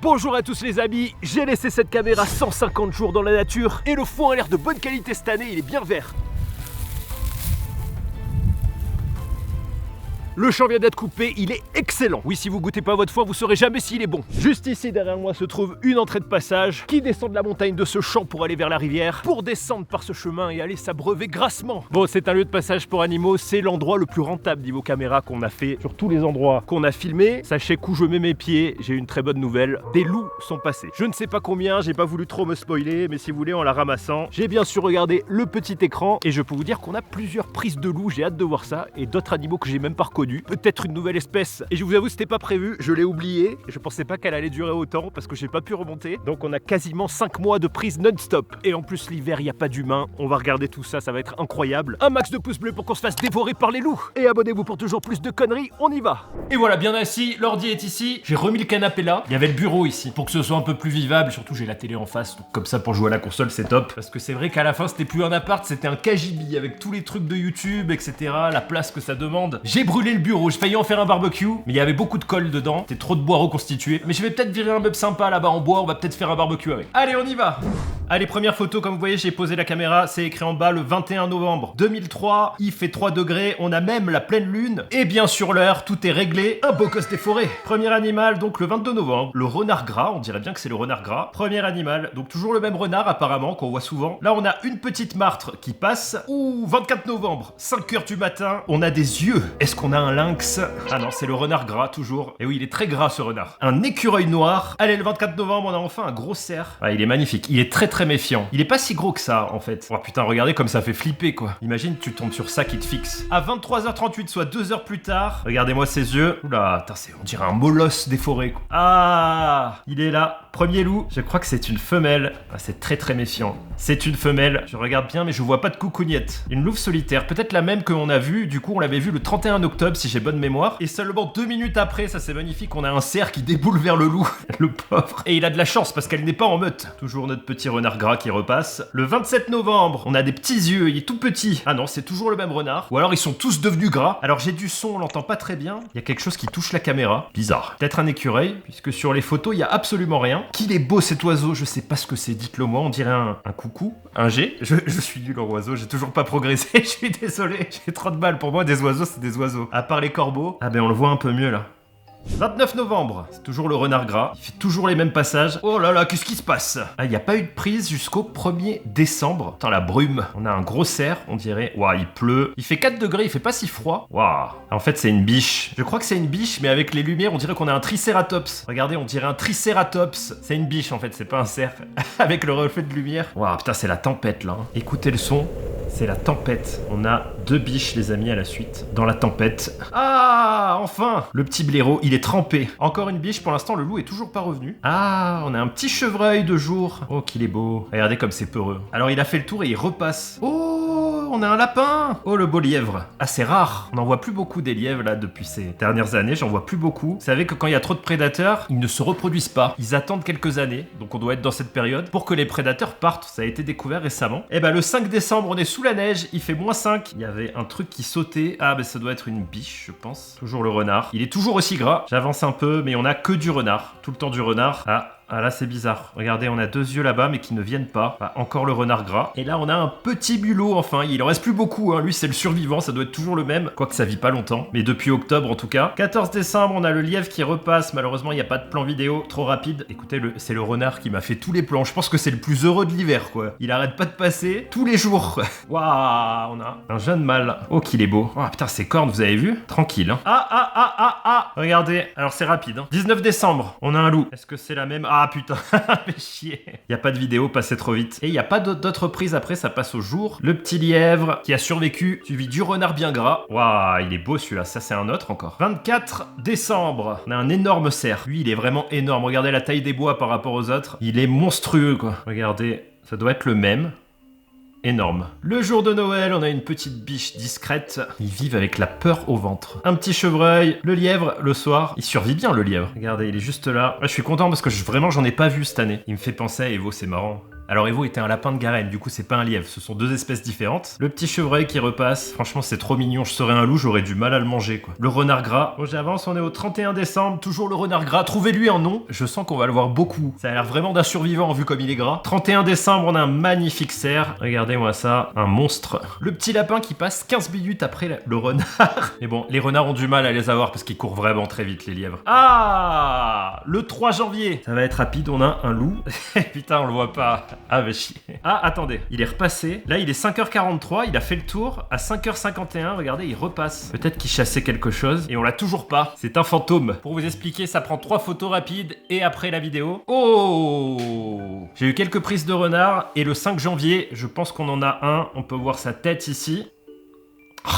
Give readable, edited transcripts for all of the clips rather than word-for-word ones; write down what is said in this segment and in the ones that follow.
Bonjour à tous les amis, j'ai laissé cette caméra 150 jours dans la nature et le fond a l'air de bonne qualité cette année, il est bien vert. Le champ vient d'être coupé, il est excellent. Oui, si vous goûtez pas votre foin, vous saurez jamais s'il est bon. Juste ici, derrière moi, se trouve une entrée de passage qui descend de la montagne de ce champ pour aller vers la rivière, pour descendre par ce chemin et aller s'abreuver grassement. Bon, c'est un lieu de passage pour animaux, c'est l'endroit le plus rentable niveau caméra qu'on a fait sur tous les endroits qu'on a filmé. Sachez qu'où je mets mes pieds, j'ai une très bonne nouvelle, des loups sont passés. Je ne sais pas combien, j'ai pas voulu trop me spoiler, mais si vous voulez, en la ramassant, j'ai bien sûr regardé le petit écran et je peux vous dire qu'on a plusieurs prises de loups, j'ai hâte de voir ça, et d'autres animaux que j'ai même pas reconnus. Peut-être une nouvelle espèce. Et je vous avoue, c'était pas prévu, je l'ai oublié. Je pensais pas qu'elle allait durer autant parce que j'ai pas pu remonter. Donc on a quasiment 5 mois de prise non-stop. Et en plus, l'hiver, il n'y a pas d'humains. On va regarder tout ça, ça va être incroyable. Un max de pouces bleus pour qu'on se fasse dévorer par les loups. Et abonnez-vous pour toujours plus de conneries, on y va. Et voilà, bien assis, l'ordi est ici. J'ai remis le canapé là. Il y avait le bureau ici pour que ce soit un peu plus vivable. Surtout, j'ai la télé en face. Donc comme ça, pour jouer à la console, c'est top. Parce que c'est vrai qu'à la fin, c'était plus un appart, c'était un KGB avec tous les trucs de YouTube, etc. La place que ça demande. J'ai brûlé le bureau. J'ai failli en faire un barbecue, mais il y avait beaucoup de colle dedans. C'était trop de bois reconstitué. Mais je vais peut-être virer un meuble sympa là-bas en bois. On va peut-être faire un barbecue avec. Allez, on y va. Allez, première photo, comme vous voyez, j'ai posé la caméra. C'est écrit en bas le 21 novembre 2003. Il fait 3 degrés. On a même la pleine lune. Et bien sûr, l'heure, tout est réglé. Un beau gosse des forêts. Premier animal, donc le 22 novembre. Le renard gras. On dirait bien que c'est le renard gras. Premier animal. Donc toujours le même renard, apparemment, qu'on voit souvent. Là, on a une petite martre qui passe. Ouh, 24 novembre, 5h du matin. On a des yeux. Est-ce qu'on a un lynx? Ah non, c'est le renard gras, toujours. Et oui, il est très gras, ce renard. Un écureuil noir. Allez, le 24 novembre, on a enfin un gros cerf. Ah, il est magnifique. Il est très méfiant. Il est pas si gros que ça, en fait. Oh putain, regardez comme ça fait flipper, quoi. Imagine, tu tombes sur ça qui te fixe. À 23h38, soit 2 heures plus tard. Regardez-moi ses yeux. Oula, on dirait un molosse des forêts, quoi. Ah, il est là. Premier loup. Je crois que c'est une femelle. Ah, c'est très méfiant. C'est une femelle. Je regarde bien, mais je vois pas de coucougnette. Une louve solitaire. Peut-être la même qu'on a vue. Du coup, on l'avait vue le 31 octobre, si j'ai bonne mémoire. Et seulement 2 minutes après, ça c'est magnifique, on a un cerf qui déboule vers le loup. Le pauvre. Et il a de la chance parce qu'elle n'est pas en meute. Toujours notre petit renard gras qui repasse. Le 27 novembre, on a des petits yeux, il est tout petit. Ah non, c'est toujours le même renard. Ou alors ils sont tous devenus gras. Alors j'ai du son, on l'entend pas très bien. Il y a quelque chose qui touche la caméra. Bizarre. Peut-être un écureuil, puisque sur les photos, il y a absolument rien. Qu'il est beau cet oiseau, je sais pas ce que c'est, dites-le moi. On dirait un coucou, un G. Je suis nul en oiseau, j'ai toujours pas progressé, je suis désolé. J'ai trop de mal, pour moi des oiseaux c'est des oiseaux. À part les corbeaux. Ah ben on le voit un peu mieux là. 29 novembre, c'est toujours le renard gras, il fait toujours les mêmes passages. Oh là là, qu'est-ce qui se passe? Ah, il n'y a pas eu de prise jusqu'au 1er décembre. Putain, la brume. On a un gros cerf, on dirait. Ouah, il pleut. Il fait 4 degrés, il fait pas si froid. Waouh. En fait, c'est une biche. Je crois que c'est une biche, mais avec les lumières, on dirait qu'on a un tricératops. Regardez, on dirait un tricératops. C'est une biche, en fait, c'est pas un cerf. Avec le reflet de lumière. Waouh, putain, c'est la tempête, là. Écoutez le son. C'est la tempête. On a 2 biches, les amis, à la suite. Dans la tempête. Ah, enfin. Le petit blaireau, il est trempé. Encore une biche, pour l'instant, le loup est toujours pas revenu. Ah, on a un petit chevreuil de jour. Oh, qu'il est beau. Regardez comme c'est peureux. Alors, il a fait le tour et il repasse. Oh, on a un lapin. Oh, le beau lièvre. Ah, c'est rare. On n'en voit plus beaucoup des lièvres, là, depuis ces dernières années. J'en vois plus beaucoup. Vous savez que quand il y a trop de prédateurs, ils ne se reproduisent pas. Ils attendent quelques années. Donc, on doit être dans cette période pour que les prédateurs partent. Ça a été découvert récemment. Et ben, le 5 décembre, on est sous la neige. Il fait -5. Il y avait un truc qui sautait. Ah, ben, ça doit être une biche, je pense. Toujours le renard. Il est toujours aussi gras. J'avance un peu, mais on a que du renard. Tout le temps du renard. Ah là c'est bizarre. Regardez, on a 2 yeux là-bas mais qui ne viennent pas. Ah, encore le renard gras. Et là on a un petit mulot enfin. Il en reste plus beaucoup hein. Lui c'est le survivant, ça doit être toujours le même. Quoique ça vit pas longtemps. Mais depuis octobre en tout cas. 14 décembre, on a le lièvre qui repasse. Malheureusement il n'y a pas de plan vidéo. Trop rapide. Écoutez, c'est le renard qui m'a fait tous les plans. Je pense que c'est le plus heureux de l'hiver quoi. Il arrête pas de passer tous les jours. Waouh, on a un jeune mâle. Oh qu'il est beau. Oh putain ses cornes vous avez vu? Tranquille hein. Ah. Regardez. Alors c'est rapide hein. 19 décembre, on a un loup. Est-ce que c'est la même? Ah putain, fait chier. Il y a pas de vidéo, passé trop vite. Et il y a pas d'autres prises après, ça passe au jour. Le petit lièvre qui a survécu, suivi du renard bien gras. Waouh, il est beau celui-là, ça c'est un autre encore. 24 décembre, on a un énorme cerf. Lui, il est vraiment énorme. Regardez la taille des bois par rapport aux autres. Il est monstrueux quoi. Regardez, ça doit être le même. Énorme. Le jour de Noël, on a une petite biche discrète. Ils vivent avec la peur au ventre. Un petit chevreuil, le lièvre, le soir. Il survit bien le lièvre. Regardez, il est juste là. Je suis content parce que vraiment j'en ai pas vu cette année. Il me fait penser à Evo, c'est marrant. Alors Evo était un lapin de Garenne, du coup c'est pas un lièvre, ce sont deux espèces différentes. Le petit chevreuil qui repasse, franchement c'est trop mignon, je serais un loup, j'aurais du mal à le manger quoi. Le renard gras, bon j'avance, on est au 31 décembre, toujours le renard gras, trouvez-lui un nom, je sens qu'on va le voir beaucoup. Ça a l'air vraiment d'un survivant vu comme il est gras. 31 décembre, on a un magnifique cerf, regardez-moi ça, un monstre. Le petit lapin qui passe 15 minutes après le renard. Mais bon, les renards ont du mal à les avoir parce qu'ils courent vraiment très vite les lièvres. Ah, le 3 janvier, ça va être rapide, on a un loup. Putain, on le voit pas. Ah, va chier. Ah, attendez, il est repassé. Là, il est 5h43, il a fait le tour. À 5h51, regardez, il repasse. Peut-être qu'il chassait quelque chose et on l'a toujours pas. C'est un fantôme. Pour vous expliquer, ça prend 3 photos rapides et après la vidéo. Oh! J'ai eu quelques prises de renard et le 5 janvier, je pense qu'on en a un. On peut voir sa tête ici.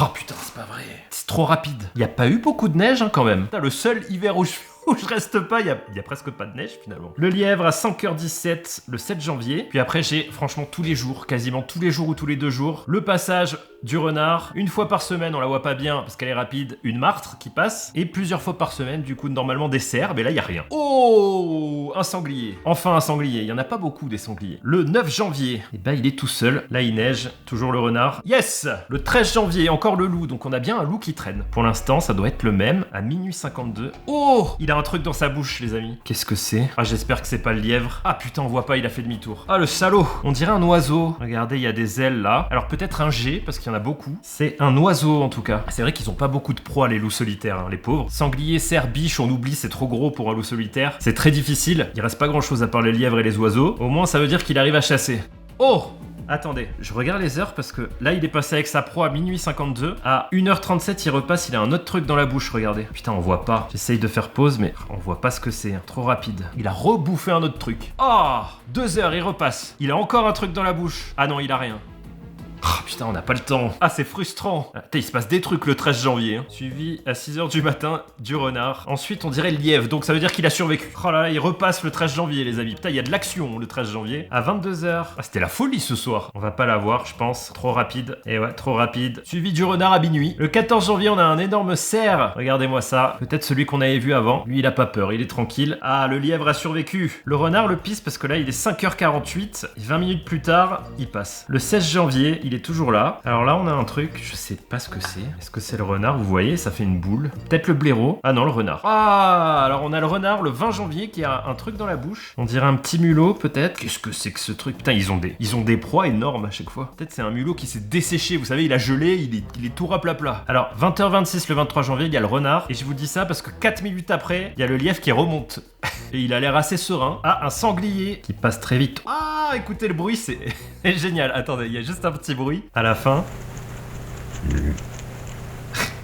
Oh putain, c'est pas vrai. C'est trop rapide. Il y a pas eu beaucoup de neige hein, quand même. Putain, le seul hiver où je reste pas, il y a presque pas de neige finalement. Le lièvre à 5h17 le 7 janvier. Puis après j'ai franchement tous les jours, quasiment tous les jours ou tous les 2 jours, le passage du renard. Une fois par semaine, on la voit pas bien parce qu'elle est rapide, une martre qui passe. Et plusieurs fois par semaine, du coup normalement des cerfs, mais là il y a rien. Oh, un sanglier. Enfin un sanglier, il y en a pas beaucoup des sangliers. Le 9 janvier, et ben il est tout seul. Là il neige, toujours le renard. Yes. Le 13 janvier, encore le loup. Donc on a bien un loup qui traîne. Pour l'instant, ça doit être le même à minuit 52. Oh, il a un truc dans sa bouche les amis. Qu'est-ce que c'est? Ah j'espère que c'est pas le lièvre. Ah putain on voit pas, il a fait demi-tour. Ah le salaud. On dirait un oiseau. Regardez il y a des ailes là. Alors peut-être un G parce qu'il y en a beaucoup. C'est un oiseau en tout cas. C'est vrai qu'ils ont pas beaucoup de proies les loups solitaires hein, les pauvres. Sanglier, cerf, biche, on oublie, c'est trop gros pour un loup solitaire. C'est très difficile. Il reste pas grand chose à part les lièvres et les oiseaux. Au moins ça veut dire qu'il arrive à chasser. Oh! Attendez, je regarde les heures parce que là il est passé avec sa proie à minuit 52. À 1h37 il repasse, il a un autre truc dans la bouche, regardez. Putain on voit pas, j'essaye de faire pause mais on voit pas ce que c'est, hein. Trop rapide. Il a rebouffé un autre truc. Oh, 2 heures il repasse. Il a encore un truc dans la bouche. Ah non il a rien. Oh putain, on n'a pas le temps. Ah, c'est frustrant. Ah, il se passe des trucs le 13 janvier. Hein. Suivi à 6h du matin du renard. Ensuite, on dirait le lièvre, donc ça veut dire qu'il a survécu. Oh là là, il repasse le 13 janvier, les amis. Putain, il y a de l'action le 13 janvier. À 22h. Ah, c'était la folie ce soir. On va pas la voir, je pense. Trop rapide. Et ouais, trop rapide. Suivi du renard à minuit. Le 14 janvier, on a un énorme cerf. Regardez-moi ça. Peut-être celui qu'on avait vu avant. Lui, il a pas peur, il est tranquille. Ah, le lièvre a survécu. Le renard le pisse parce que là, il est 5h48. 20 minutes plus tard, il passe. Le 16 janvier, il est toujours là. Alors là, on a un truc, je sais pas ce que c'est. Est-ce que c'est le renard? Vous voyez, ça fait une boule. Peut-être le blaireau. Ah non, le renard. Ah, alors on a le renard le 20 janvier qui a un truc dans la bouche. On dirait un petit mulot, peut-être. Qu'est-ce que c'est que ce truc? Putain, ils ont des proies énormes à chaque fois. Peut-être c'est un mulot qui s'est desséché. Vous savez, il a gelé, il est tout raplat. Alors, 20h26 le 23 janvier, il y a le renard. Et je vous dis ça parce que 4 minutes après, il y a le lièvre qui remonte. Et il a l'air assez serein. Ah, un sanglier qui passe très vite. Ah, écoutez le bruit, c'est génial. Attendez, il y a juste un petit bruit. À la fin.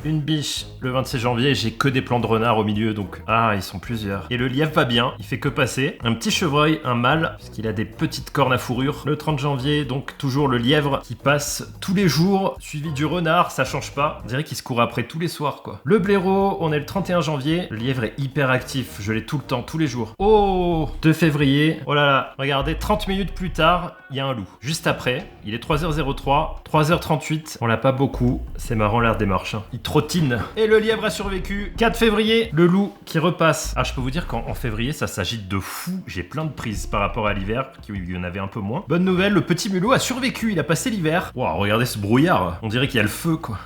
Une biche le 26 janvier, j'ai que des plans de renard au milieu, donc ah, ils sont plusieurs. Et le lièvre va bien, il fait que passer. Un petit chevreuil, un mâle, puisqu'il a des petites cornes à fourrure. Le 30 janvier, donc toujours le lièvre qui passe tous les jours, suivi du renard, ça change pas. On dirait qu'il se court après tous les soirs, quoi. Le blaireau, on est le 31 janvier. Le lièvre est hyper actif, je l'ai tout le temps, tous les jours. Oh, 2 février. Oh là là, regardez, 30 minutes plus tard, il y a un loup. Juste après, il est 3h03, 3h38. On l'a pas beaucoup, c'est marrant l'air des marches. Hein. Il trottine. Et le lièvre a survécu. 4 février, le loup qui repasse. Ah, je peux vous dire qu'en février, ça s'agite de fou. J'ai plein de prises par rapport à l'hiver, qu'il y en avait un peu moins. Bonne nouvelle, le petit mulot a survécu. Il a passé l'hiver. Waouh, regardez ce brouillard. On dirait qu'il y a le feu, quoi.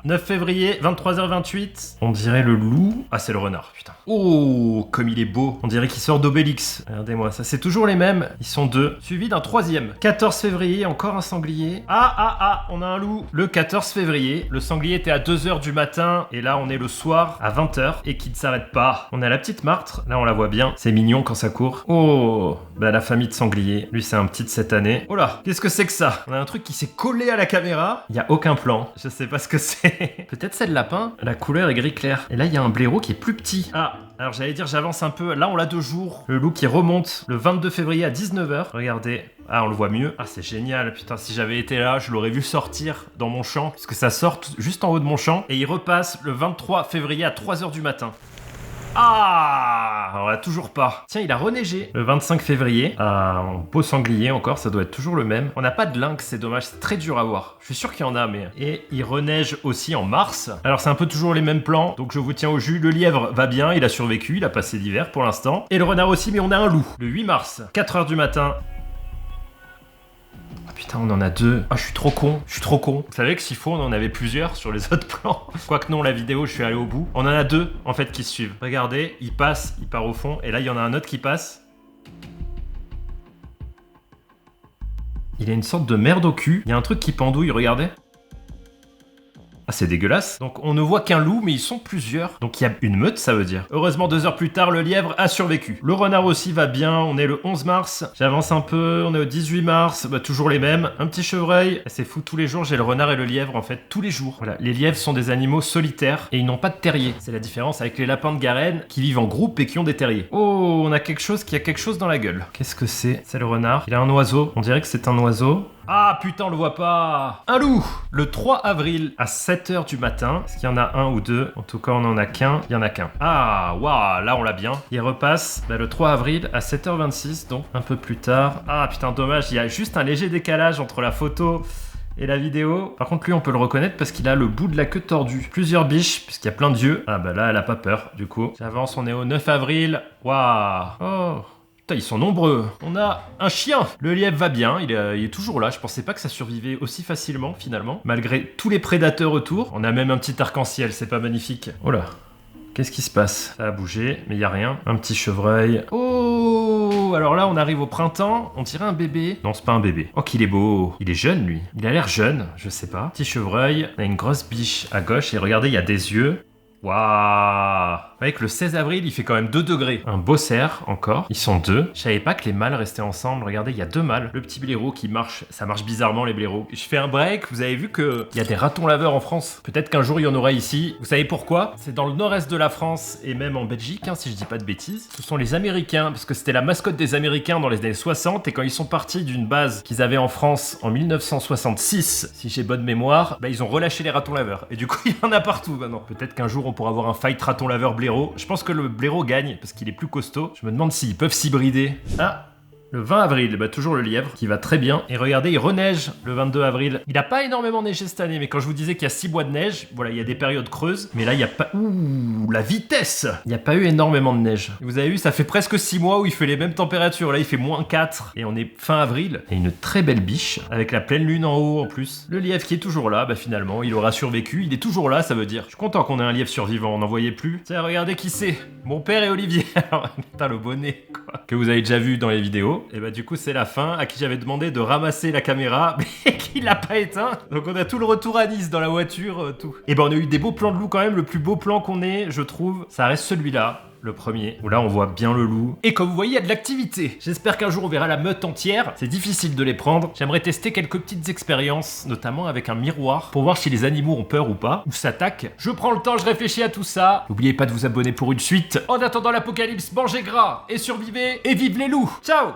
9 février, 23h28. On dirait le loup. Ah, c'est le renard, putain. Oh, comme il est beau. On dirait qu'il sort d'Obélix. Regardez-moi ça. C'est toujours les mêmes. Ils sont 2. Suivi d'un 3e. 14 février, encore un sanglier. On a un loup. Le 14 février, le sanglier était à 2h du matin. Et là, on est le soir à 20h et qui ne s'arrête pas. On a la petite martre. Là, on la voit bien. C'est mignon quand ça court. Oh, bah la famille de sanglier. Lui, c'est un petit de cette année. Oh là, qu'est-ce que c'est que ça? On a un truc qui s'est collé à la caméra. Il n'y a aucun plan. Je sais pas ce que c'est. Peut-être c'est le lapin. La couleur est gris clair. Et là, il y a un blaireau qui est plus petit. Ah, alors j'allais dire j'avance un peu. Là, on l'a 2 jours. Le loup qui remonte le 22 février à 19h. Regardez. Ah, on le voit mieux. Ah, c'est génial. Putain, si j'avais été là, je l'aurais vu sortir dans mon champ. Parce que ça sort juste en haut de mon champ. Et il repasse le 23 février à 3h du matin. Ah, on l'a toujours pas. Tiens, il a reneigé le 25 février. En beau sanglier encore, ça doit être toujours le même. On n'a pas de lynx, c'est dommage, c'est très dur à voir. Je suis sûr qu'il y en a, mais... Et il reneige aussi en mars. Alors c'est un peu toujours les mêmes plans, donc je vous tiens au jus. Le lièvre va bien, il a survécu, il a passé l'hiver pour l'instant. Et le renard aussi, mais on a un loup. Le 8 mars, 4h du matin. Putain, on en a 2. Ah, je suis trop con. Je suis trop con. Vous savez que s'il faut, on en avait plusieurs sur les autres plans. Quoique non, la vidéo, je suis allé au bout. On en a 2, en fait, qui se suivent. Regardez, il passe, il part au fond. Et là, il y en a un autre qui passe. Il a une sorte de merde au cul. Il y a un truc qui pendouille, regardez. Ah, c'est dégueulasse. Donc on ne voit qu'un loup, mais ils sont plusieurs. Donc il y a une meute, ça veut dire. Heureusement, 2 heures plus tard, le lièvre a survécu. Le renard aussi va bien. On est le 11 mars. J'avance un peu. On est au 18 mars. Bah, toujours les mêmes. Un petit chevreuil. C'est fou, tous les jours, j'ai le renard et le lièvre, en fait, tous les jours. Voilà, les lièvres sont des animaux solitaires et ils n'ont pas de terrier. C'est la différence avec les lapins de Garenne qui vivent en groupe et qui ont des terriers. Oh, on a quelque chose qui a quelque chose dans la gueule. Qu'est-ce que c'est? C'est le renard. Il a un oiseau. On dirait que c'est un oiseau. Ah putain, on le voit pas. Un loup. Le 3 avril à 7h du matin. Est-ce qu'il y en a un ou deux? En tout cas, on en a qu'un. Il y en a qu'un. Ah, waouh, là on l'a bien. Il repasse le 3 avril à 7h26, donc un peu plus tard. Ah putain, dommage, il y a juste un léger décalage entre la photo et la vidéo. Par contre, lui, on peut le reconnaître parce qu'il a le bout de la queue tordu. Plusieurs biches, puisqu'il y a plein d'yeux. Ah bah là, elle a pas peur, du coup. J'avance, on est au 9 avril. Waouh. Oh. Ils sont nombreux. On a un chien. Le lièvre va bien, il est toujours là. Je pensais pas que ça survivait aussi facilement finalement. Malgré tous les prédateurs autour. On a même un petit arc-en-ciel, c'est pas magnifique. Oh là, qu'est-ce qui se passe? Ça a bougé, mais il y a rien. Un petit chevreuil. Oh, alors là on arrive au printemps. On dirait un bébé. Non, c'est pas un bébé. Oh qu'il est beau. Il est jeune lui. Il a l'air jeune, je sais pas. Petit chevreuil. On a une grosse biche à gauche et regardez, il y a des yeux. Waouh! Avec le 16 avril, il fait quand même 2 degrés. Un beau cerf, encore. Ils sont 2. Je savais pas que les mâles restaient ensemble. Regardez, il y a 2 mâles. Le petit blaireau qui marche. Ça marche bizarrement, les blaireaux. Je fais un break. Vous avez vu qu'il y a des ratons laveurs en France. Peut-être qu'un jour, il y en aura ici. Vous savez pourquoi? C'est dans le nord-est de la France et même en Belgique, hein, si je dis pas de bêtises. Ce sont les Américains, parce que c'était la mascotte des Américains dans les années 60. Et quand ils sont partis d'une base qu'ils avaient en France en 1966, si j'ai bonne mémoire, bah, ils ont relâché les ratons laveurs. Et du coup, il y en a partout maintenant. Peut-être qu'un jour, on pourra avoir un fight raton laveur blaireau. Je pense que le blaireau gagne parce qu'il est plus costaud. Je me demande s'ils peuvent s'hybrider. Ah, le 20 avril, bah toujours le lièvre qui va très bien. Et regardez, il reneige le 22 avril. Il n'a pas énormément neigé cette année, mais quand je vous disais qu'il y a 6 mois de neige, voilà, il y a des périodes creuses. Mais là, il n'y a pas... Ouh, la vitesse! Il n'y a pas eu énormément de neige. Vous avez vu, ça fait presque 6 mois où il fait les mêmes températures. Là, il fait -4 et on est fin avril. Et une très belle biche avec la pleine lune en haut en plus. Le lièvre qui est toujours là, bah finalement, il aura survécu. Il est toujours là, ça veut dire. Je suis content qu'on ait un lièvre survivant, on n'en voyait plus. Tiens, regardez qui c'est. Mon père et Olivier. Putain, le bonnet, quoi. Que vous avez déjà vu dans les vidéos. Et bah du coup c'est la fin, à qui j'avais demandé de ramasser la caméra, mais qui l'a pas éteint. Donc on a tout le retour à Nice dans la voiture, tout. Et bah on a eu des beaux plans de loup quand même, le plus beau plan qu'on ait, je trouve, ça reste celui-là. Le premier, où là on voit bien le loup. Et comme vous voyez, il y a de l'activité. J'espère qu'un jour on verra la meute entière. C'est difficile de les prendre. J'aimerais tester quelques petites expériences, notamment avec un miroir, pour voir si les animaux ont peur ou pas, ou s'attaquent. Je prends le temps, je réfléchis à tout ça. N'oubliez pas de vous abonner pour une suite. En attendant l'apocalypse, mangez gras et survivez, et vive les loups. Ciao!